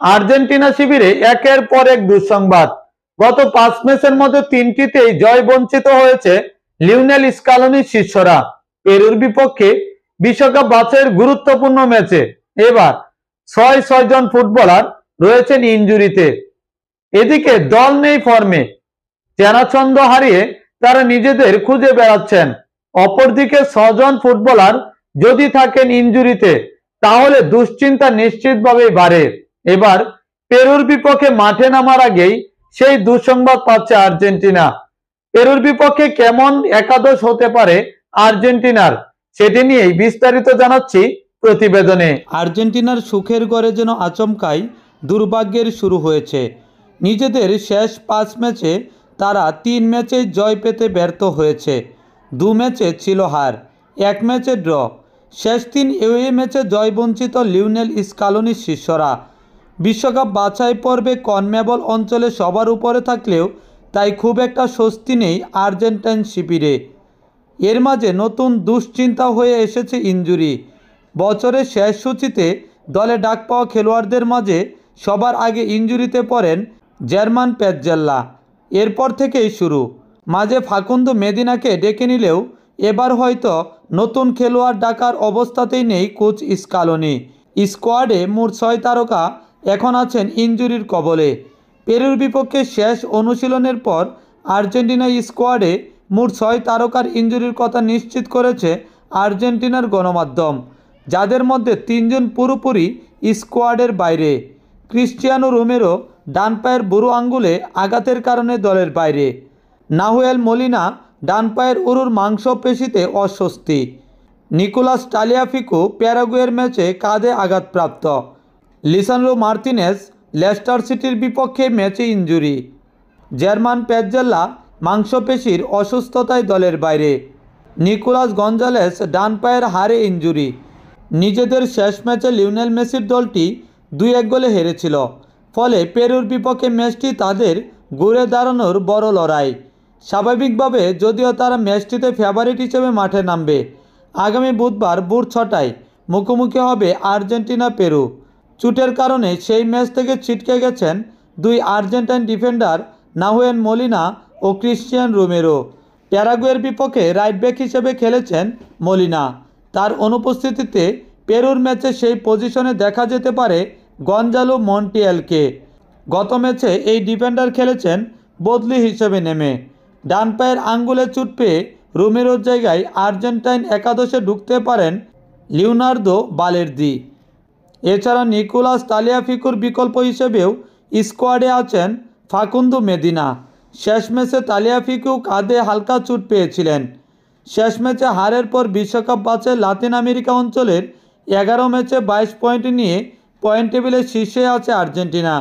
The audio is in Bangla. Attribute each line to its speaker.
Speaker 1: আর্জেন্টিনা শিবিরে একের পর এক দুঃসংবাদ। গত 5 ম্যাচের মধ্যে 3টিতেই জয় বঞ্চিত হয়েছে লিওনেল স্কালোনির শিষ্যরা। পেরুর বিপক্ষে বিশ্বকাপ বাছাইয়ের গুরুত্বপূর্ণ ম্যাচে এবার 6 জন ফুটবলার রয়েছেন ইনজুরিতে। এদিকে দল নেই ফর্মে, চেনা ছন্দ হারিয়ে তারা নিজেদের খুঁজে বেড়াচ্ছেন। অপরদিকে 6 জন ফুটবলার যদি থাকেন ইনজুরিতে, তাহলে দুশ্চিন্তা নিশ্চিতভাবেই বাড়ে। এবার পেরুর বিপক্ষে মাঠে নামার আগেই সেই দুঃসংবাদ পাচ্ছে আর্জেন্টিনা। পেরুর বিপক্ষে কেমন একাদশ হতে পারে আর্জেন্টিনার, সেটি নিয়েই বিস্তারিত জানাচ্ছি প্রতিবেদনে।
Speaker 2: আর্জেন্টিনার সুখের ঘরে যেন আচমকাই দুর্ভাগ্যের শুরু হয়েছে। নিজেদের শেষ 5 ম্যাচে তারা 3 ম্যাচে জয় পেতে ব্যর্থ হয়েছে। 2 ম্যাচে ছিল হার, 1 ম্যাচে ড্র। শেষ 3 এওয়ে ম্যাচে জয়বঞ্চিত লিওনেল স্কালোনির শিষ্যরা। বিশ্বকাপ বাছাই পর্বে কনমেবল অঞ্চলে সবার উপরে থাকলেও তাই খুব একটা স্বস্তি নেই আর্জেন্টাইন শিবিরে। এর মাঝে নতুন দুশ্চিন্তা হয়ে এসেছে ইনজুরি। বছরের শেষ সূচিতে দলে ডাক পাওয়া খেলোয়াড়দের মাঝে সবার আগে ইনজুরিতে পড়েন জার্মান পেজ্জাল্লা। এরপর থেকেই শুরু। মাঝে ফাকুন্দো মেদিনাকে ডেকে নিলেও এবার হয়তো নতুন খেলোয়াড় ডাকার অবস্থাতেই নেই কোচ স্কালোনি। স্কোয়াডে মোট 6 তারকা এখন আছেন ইনজুরির কবলে। পেরুর বিপক্ষে শেষ অনুশীলনের পর আর্জেন্টিনা স্কোয়াডে মোট 6 তারকার ইনজুরির কথা নিশ্চিত করেছে আর্জেন্টিনার গণমাধ্যম, যাদের মধ্যে 3 জন পুরোপুরি স্কোয়াডের বাইরে। ক্রিস্টিয়ানো রোমেরো ডান পায়ের বুড়ো আঙ্গুলে আঘাতের কারণে দলের বাইরে। নাহুয়েল মলিনা ডান পায়ের উরুর মাংসপেশিতে অস্বস্তি। নিকোলাস টালিয়াফিকো প্যারাগুয়ের ম্যাচে কাঁধে আঘাতপ্রাপ্ত। লিসান্ড্রো মার্তিনেজ লেস্টার সিটির বিপক্ষে ম্যাচে ইনজুরি। জার্মান পেজ্জাল্লা মাংসপেশির অসুস্থতায় দলের বাইরে। নিকোলাস গঞ্জালেস ডান পায়ের হাড়ে ইনজুরি। নিজেদের শেষ ম্যাচে লিওনেল মেসির দলটি 2-1 গোলে হেরেছিল। ফলে পেরুর বিপক্ষে ম্যাচটি তাদের ঘুরে দাঁড়ানোর বড় লড়াই। স্বাভাবিকভাবে যদিও তারা ম্যাচটিতে ফেভারিট হিসেবে মাঠে নামবে। আগামী বুধবার ভোর 6টায় মুখোমুখি হবে আর্জেন্টিনা পেরু। চোটের কারণে সেই ম্যাচ থেকে ছিটকে গেছেন 2 আর্জেন্টাইন ডিফেন্ডার নাহুয়েল মলিনা ও ক্রিস্টিয়ান রোমেরো। প্যারাগুয়ের বিপক্ষে রাইট ব্যাক হিসেবে খেলেছেন মলিনা। তার অনুপস্থিতিতে পেরুর ম্যাচে সেই পজিশনে দেখা যেতে পারে গঞ্জালো মন্টিয়েলকে। গত ম্যাচে এই ডিফেন্ডার খেলেছেন বদলি হিসেবে নেমে। ডান পায়ের আঙ্গুলে চোট পেয়ে রোমেরোর জায়গায় আর্জেন্টাইন একাদশে ঢুকতে পারেন লিওনার্দো বালের্দি। এছাড়া নিকোলাস টালিয়াফিকোর বিকল্প হিসেবেও স্কোয়াডে আছেন ফাকুন্দো মেদিনা। শেষ ম্যাচে টালিয়াফিকো কাঁধে হালকা চোট পেয়েছিলেন। শেষ ম্যাচে হারের পর বিশ্বকাপ বাছাই লাতিন আমেরিকা অঞ্চলের 11 ম্যাচে 22 পয়েন্ট নিয়ে পয়েন্ট টেবিলের শীর্ষে আছে আর্জেন্টিনা।